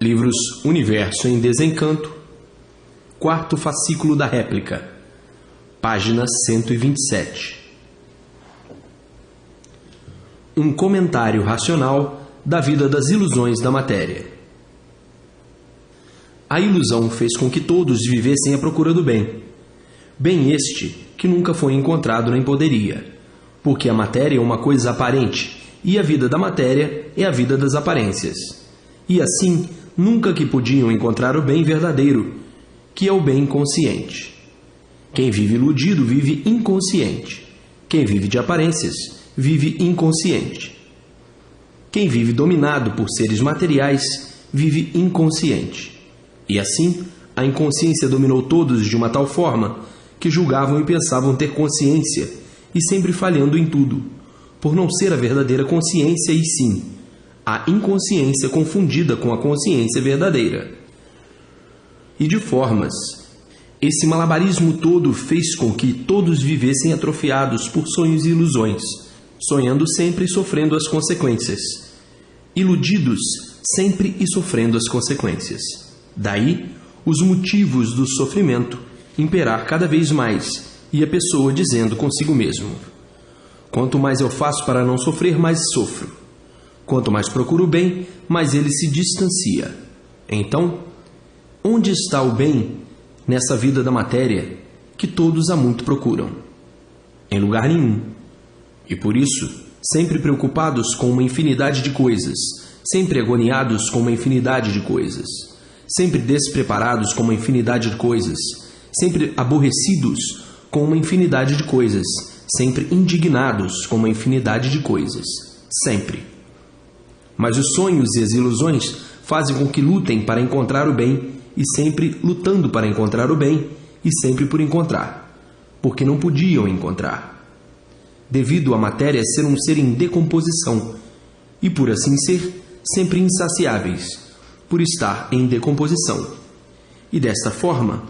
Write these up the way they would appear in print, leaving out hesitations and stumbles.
Livros Universo em Desencanto, quarto fascículo da réplica, página 127. Um comentário racional da vida das ilusões da matéria. A ilusão fez com que todos vivessem à procura do bem. Bem este que nunca foi encontrado nem poderia, porque a matéria é uma coisa aparente, e a vida da matéria é a vida das aparências. E assim, nunca que podiam encontrar o bem verdadeiro, que é o bem consciente. Quem vive iludido vive inconsciente. Quem vive de aparências vive inconsciente. Quem vive dominado por seres materiais vive inconsciente. E assim, a inconsciência dominou todos de uma tal forma que julgavam e pensavam ter consciência e sempre falhando em tudo, por não ser a verdadeira consciência e sim a inconsciência confundida com a consciência verdadeira. E de formas, esse malabarismo todo fez com que todos vivessem atrofiados por sonhos e ilusões, sonhando sempre e sofrendo as consequências, iludidos sempre e sofrendo as consequências. Daí, os motivos do sofrimento imperar cada vez mais e a pessoa dizendo consigo mesmo: quanto mais eu faço para não sofrer, mais sofro. Quanto mais procuro o bem, mais ele se distancia. Então, onde está o bem nessa vida da matéria que todos há muito procuram? Em lugar nenhum. E por isso, sempre preocupados com uma infinidade de coisas, sempre agoniados com uma infinidade de coisas, sempre despreparados com uma infinidade de coisas, sempre aborrecidos com uma infinidade de coisas, sempre indignados com uma infinidade de coisas, sempre. Mas os sonhos e as ilusões fazem com que lutem para encontrar o bem e sempre lutando para encontrar o bem e sempre por encontrar, porque não podiam encontrar. Devido à matéria ser um ser em decomposição e, por assim ser, sempre insaciáveis, por estar em decomposição. E desta forma,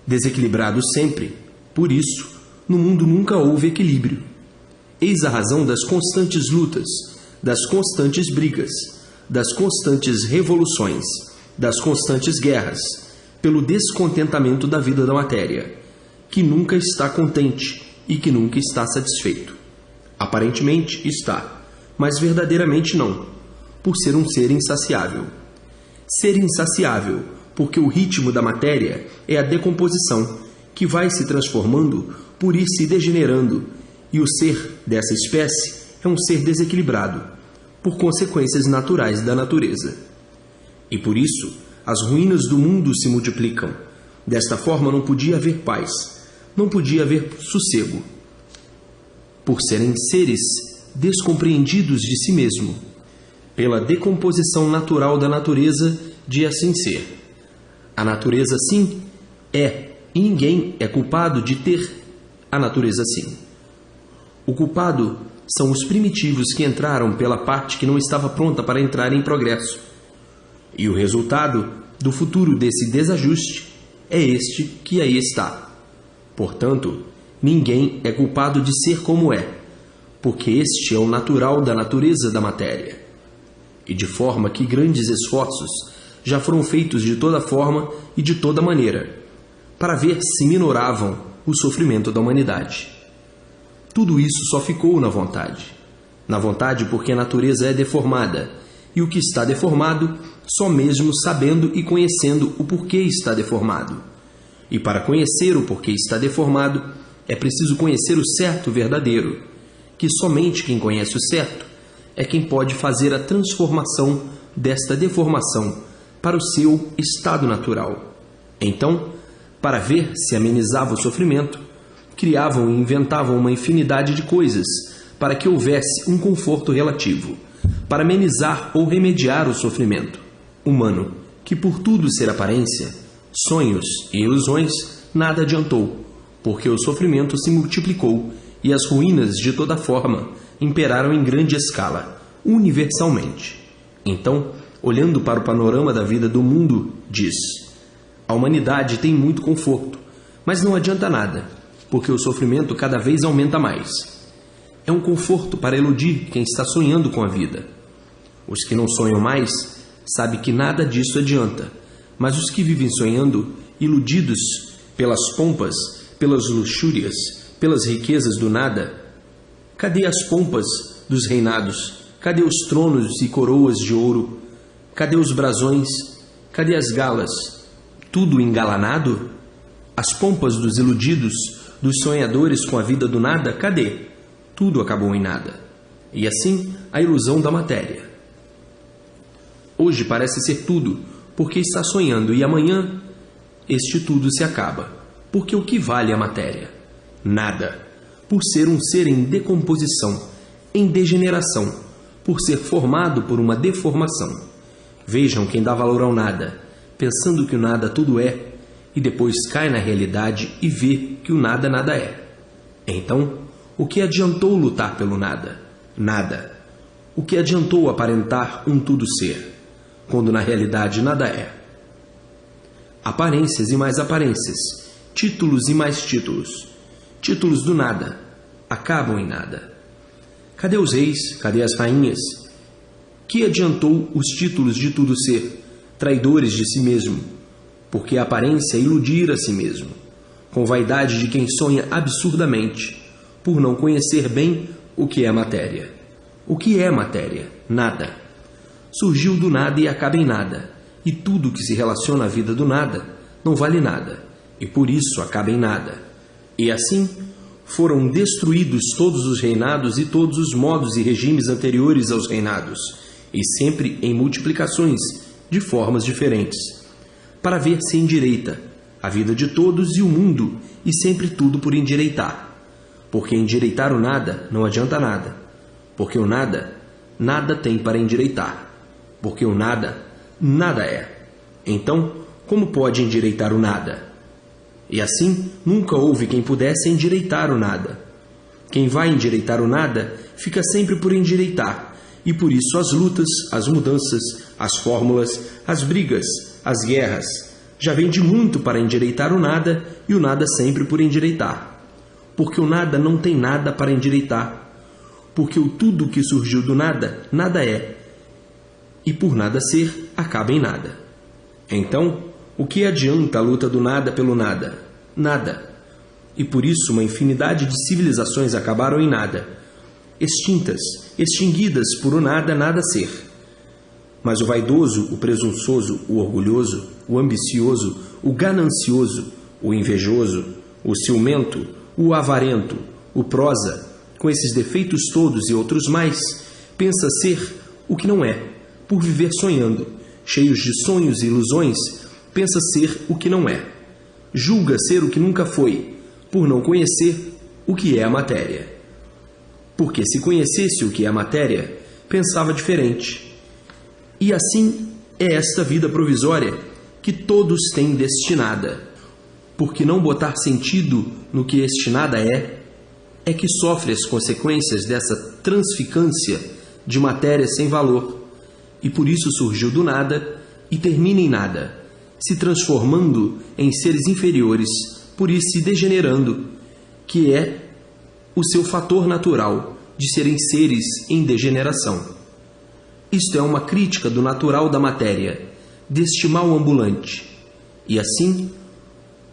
desequilibrados sempre, por isso, no mundo nunca houve equilíbrio. Eis a razão das constantes lutas, das constantes brigas, das constantes revoluções, das constantes guerras, pelo descontentamento da vida da matéria, que nunca está contente e que nunca está satisfeito. Aparentemente está, mas verdadeiramente não, por ser um ser insaciável. Ser insaciável, porque o ritmo da matéria é a decomposição, que vai se transformando por ir se degenerando, e o ser dessa espécie é um ser desequilibrado, por consequências naturais da natureza. E por isso, as ruínas do mundo se multiplicam. Desta forma não podia haver paz, não podia haver sossego, por serem seres descompreendidos de si mesmo, pela decomposição natural da natureza de assim ser. A natureza assim é, e ninguém é culpado de ter a natureza assim. O culpado são os primitivos que entraram pela parte que não estava pronta para entrar em progresso. E o resultado do futuro desse desajuste é este que aí está. Portanto, ninguém é culpado de ser como é, porque este é o natural da natureza da matéria. E de forma que grandes esforços já foram feitos de toda forma e de toda maneira, para ver se minoravam o sofrimento da humanidade. Tudo isso só ficou na vontade. Na vontade porque a natureza é deformada, e o que está deformado, só mesmo sabendo e conhecendo o porquê está deformado. E para conhecer o porquê está deformado, é preciso conhecer o certo verdadeiro, que somente quem conhece o certo é quem pode fazer a transformação desta deformação para o seu estado natural. Então, para ver se amenizava o sofrimento, criavam e inventavam uma infinidade de coisas para que houvesse um conforto relativo, para amenizar ou remediar o sofrimento humano, que por tudo ser aparência, sonhos e ilusões, nada adiantou, porque o sofrimento se multiplicou e as ruínas de toda forma imperaram em grande escala, universalmente. Então, olhando para o panorama da vida do mundo, diz: a humanidade tem muito conforto, mas não adianta nada, porque o sofrimento cada vez aumenta mais. É um conforto para iludir quem está sonhando com a vida. Os que não sonham mais sabe que nada disso adianta, mas os que vivem sonhando, iludidos pelas pompas, pelas luxúrias, pelas riquezas do nada, cadê as pompas dos reinados? Cadê os tronos e coroas de ouro? Cadê os brasões? Cadê as galas? Tudo engalanado? As pompas dos iludidos, dos sonhadores com a vida do nada, cadê? Tudo acabou em nada. E assim, a ilusão da matéria. Hoje parece ser tudo, porque está sonhando, e amanhã este tudo se acaba. Porque o que vale a matéria? Nada. Por ser um ser em decomposição, em degeneração, por ser formado por uma deformação. Vejam quem dá valor ao nada, pensando que o nada tudo é, e depois cai na realidade e vê que o nada nada é. Então, o que adiantou lutar pelo nada? Nada. O que adiantou aparentar um tudo ser, quando na realidade nada é? Aparências e mais aparências, títulos e mais títulos. Títulos do nada, acabam em nada. Cadê os reis? Cadê as rainhas? Que adiantou os títulos de tudo ser, traidores de si mesmo, porque a aparência é iludir a si mesmo, com vaidade de quem sonha absurdamente, por não conhecer bem o que é matéria. O que é matéria? Nada. Surgiu do nada e acaba em nada, e tudo que se relaciona à vida do nada não vale nada, e por isso acaba em nada. E assim foram destruídos todos os reinados e todos os modos e regimes anteriores aos reinados, e sempre em multiplicações de formas diferentes, para ver se endireita a vida de todos e o mundo, e sempre tudo por endireitar. Porque endireitar o nada não adianta nada, porque o nada, nada tem para endireitar, porque o nada, nada é. Então, como pode endireitar o nada? E assim, nunca houve quem pudesse endireitar o nada. Quem vai endireitar o nada, fica sempre por endireitar, e por isso as lutas, as mudanças, as fórmulas, as brigas, as guerras, já vem de muito para endireitar o nada, e o nada sempre por endireitar. Porque o nada não tem nada para endireitar, porque o tudo que surgiu do nada, nada é, e por nada ser, acaba em nada. Então, o que adianta a luta do nada pelo nada? Nada. E por isso uma infinidade de civilizações acabaram em nada, extintas, extinguidas por o nada, nada ser. Mas o vaidoso, o presunçoso, o orgulhoso, o ambicioso, o ganancioso, o invejoso, o ciumento, o avarento, o prosa, com esses defeitos todos e outros mais, pensa ser o que não é, por viver sonhando, cheios de sonhos e ilusões, pensa ser o que não é. Julga ser o que nunca foi, por não conhecer o que é a matéria. Porque se conhecesse o que é a matéria, pensava diferente. E assim é esta vida provisória que todos têm destinada. Porque não botar sentido no que este nada é que sofre as consequências dessa transficância de matéria sem valor, e por isso surgiu do nada e termina em nada, se transformando em seres inferiores, por isso se degenerando, que é o seu fator natural de serem seres em degeneração. Isto é uma crítica do natural da matéria, deste mal ambulante. E assim,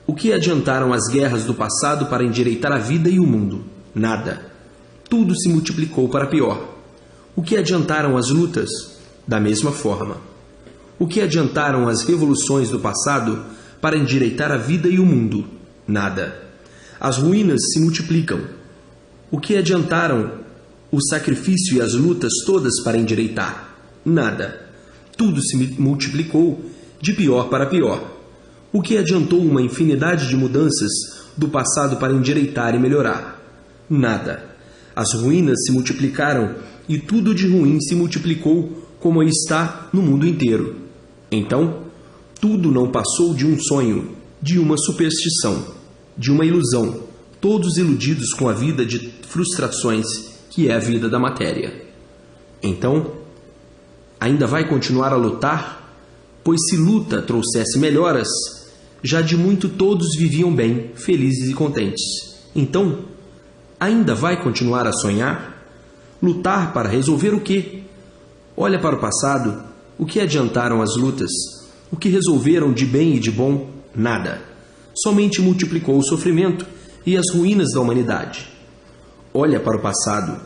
o que adiantaram as guerras do passado para endireitar a vida e o mundo? Nada. Tudo se multiplicou para pior. O que adiantaram as lutas? Da mesma forma. O que adiantaram as revoluções do passado para endireitar a vida e o mundo? Nada. As ruínas se multiplicam. O que adiantaram o sacrifício e as lutas todas para endireitar? Nada. Tudo se multiplicou de pior para pior. O que adiantou uma infinidade de mudanças do passado para endireitar e melhorar? Nada. As ruínas se multiplicaram e tudo de ruim se multiplicou como está no mundo inteiro. Então, tudo não passou de um sonho, de uma superstição, de uma ilusão, todos iludidos com a vida de frustrações que é a vida da matéria. Então, ainda vai continuar a lutar? Pois se luta trouxesse melhoras, já de muito todos viviam bem, felizes e contentes. Então, ainda vai continuar a sonhar? Lutar para resolver o quê? Olha para o passado, O que adiantaram as lutas? O que resolveram de bem e de bom? Nada. Somente multiplicou o sofrimento e as ruínas da humanidade. Olha para o passado.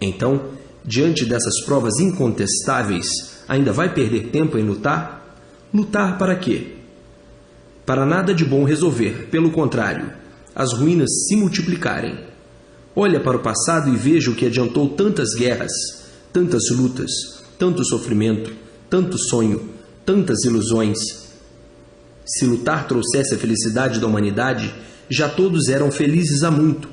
Então, diante dessas provas incontestáveis, ainda vai perder tempo em lutar? Lutar para quê? Para nada de bom resolver, pelo contrário, as ruínas se multiplicarem. Olha para o passado e veja o que adiantou tantas guerras, tantas lutas, tanto sofrimento, tanto sonho, tantas ilusões. Se lutar trouxesse a felicidade da humanidade, já todos eram felizes há muito.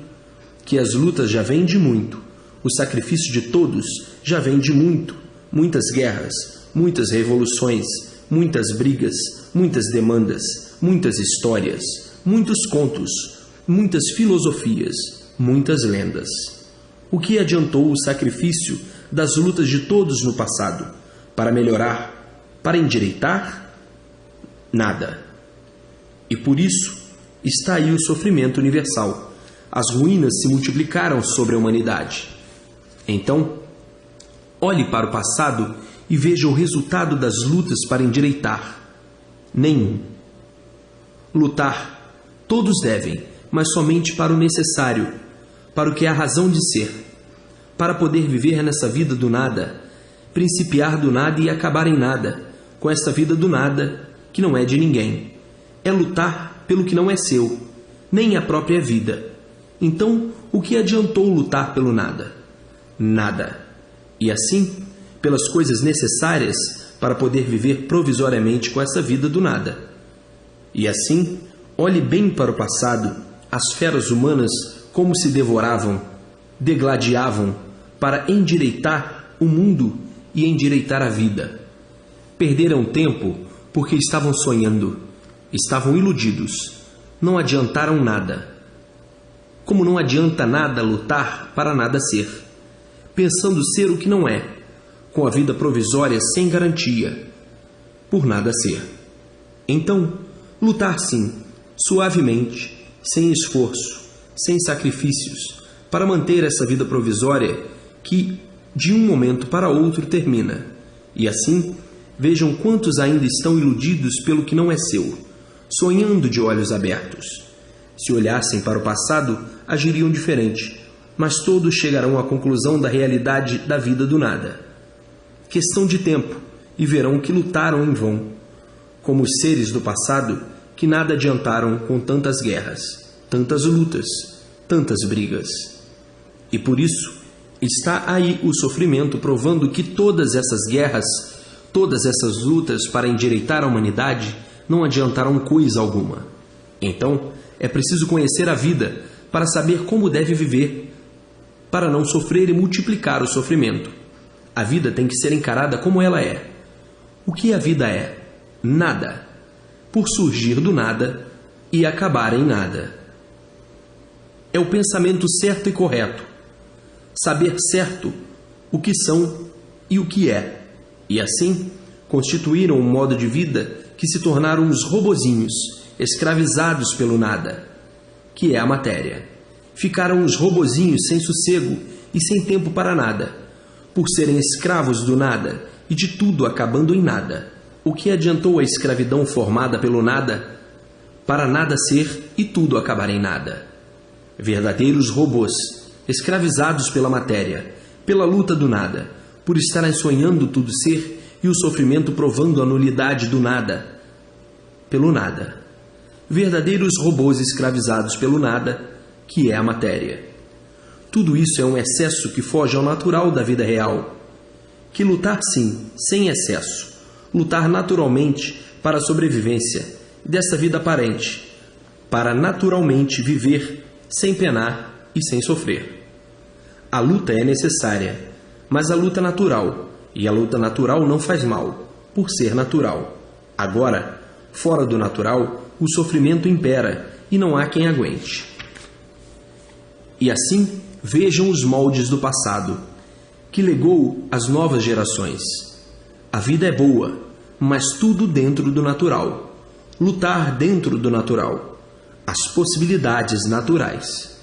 Que as lutas já vêm de muito, o sacrifício de todos já vem de muito, muitas guerras, muitas revoluções, muitas brigas, muitas demandas, muitas histórias, muitos contos, muitas filosofias, muitas lendas. O que adiantou o sacrifício das lutas de todos no passado? Para melhorar? Para endireitar? Nada. E por isso está aí o sofrimento universal. As ruínas se multiplicaram sobre a humanidade. Então, olhe para o passado e veja o resultado das lutas para endireitar. Nenhum. Lutar, todos devem, mas somente para o necessário, para o que é a razão de ser, para poder viver nessa vida do nada, principiar do nada e acabar em nada, com esta vida do nada, que não é de ninguém. É lutar pelo que não é seu, nem a própria vida. Então, o que adiantou lutar pelo nada? Nada. E assim, pelas coisas necessárias para poder viver provisoriamente com essa vida do nada. E assim, olhe bem para o passado, as feras humanas como se devoravam, degladiavam para endireitar o mundo e endireitar a vida. Perderam tempo porque estavam sonhando, estavam iludidos, não adiantaram nada. Como não adianta nada lutar para nada ser, pensando ser o que não é, com a vida provisória sem garantia, por nada ser. Então, lutar sim, suavemente, sem esforço, sem sacrifícios, para manter essa vida provisória que, de um momento para outro, termina. E assim, vejam quantos ainda estão iludidos pelo que não é seu, sonhando de olhos abertos. Se olhassem para o passado, agiriam diferente, mas todos chegarão à conclusão da realidade da vida do nada. Questão de tempo, e verão que lutaram em vão, como os seres do passado que nada adiantaram com tantas guerras, tantas lutas, tantas brigas. E por isso está aí o sofrimento provando que todas essas guerras, todas essas lutas para endireitar a humanidade não adiantaram coisa alguma. Então, é preciso conhecer a vida para saber como deve viver, para não sofrer e multiplicar o sofrimento. A vida tem que ser encarada como ela é. O que a vida é? Nada. Por surgir do nada e acabar em nada. É o pensamento certo e correto. Saber certo o que são e o que é. E assim, constituíram um modo de vida que se tornaram uns robozinhos, escravizados pelo nada, que é a matéria. Ficaram uns robozinhos sem sossego e sem tempo para nada, por serem escravos do nada e de tudo acabando em nada. O que adiantou a escravidão formada pelo nada, para nada ser e tudo acabar em nada? Verdadeiros robôs, escravizados pela matéria, pela luta do nada, por estarem sonhando tudo ser e o sofrimento provando a nulidade do nada, pelo nada. Verdadeiros robôs escravizados pelo nada, que é a matéria. Tudo isso é um excesso que foge ao natural da vida real. Que lutar sim, sem excesso, lutar naturalmente para a sobrevivência desta vida aparente, para naturalmente viver sem penar e sem sofrer. A luta é necessária, mas a luta natural, e a luta natural não faz mal, por ser natural. Agora, fora do natural, o sofrimento impera e não há quem aguente. E assim, vejam os moldes do passado, que legou às novas gerações. A vida é boa, mas tudo dentro do natural. Lutar dentro do natural. As possibilidades naturais.